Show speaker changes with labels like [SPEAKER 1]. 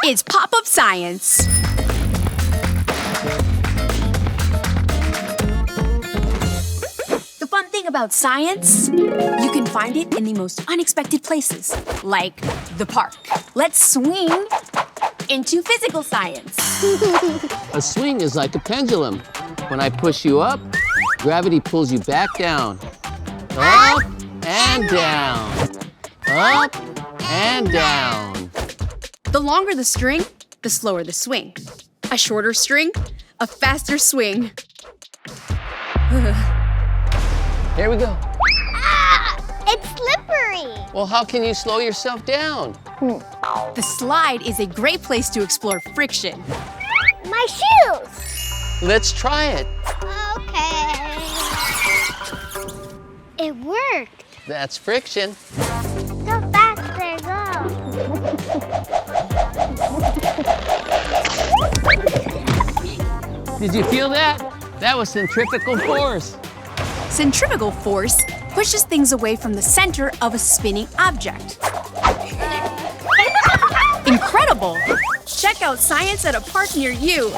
[SPEAKER 1] It's Pop-Up Science! The fun thing about science, you can find it in the most unexpected places, like the park. Let's swing into physical science.
[SPEAKER 2] A swing is like a pendulum. When I push you up, gravity pulls you back down. Up and down. Up and down.
[SPEAKER 1] The longer the string, the slower the swing. A shorter string, a faster swing.
[SPEAKER 2] Here we go.
[SPEAKER 3] Ah! It's slippery.
[SPEAKER 2] Well, how can you slow yourself down?
[SPEAKER 1] The slide is a great place to explore friction.
[SPEAKER 3] My shoes.
[SPEAKER 2] Let's try it.
[SPEAKER 3] Okay. It worked.
[SPEAKER 2] That's friction.
[SPEAKER 3] So fast they go.
[SPEAKER 2] Did you feel that? That was centrifugal force.
[SPEAKER 1] Centrifugal force pushes things away from the center of a spinning object. Incredible! Check out science at a park near you.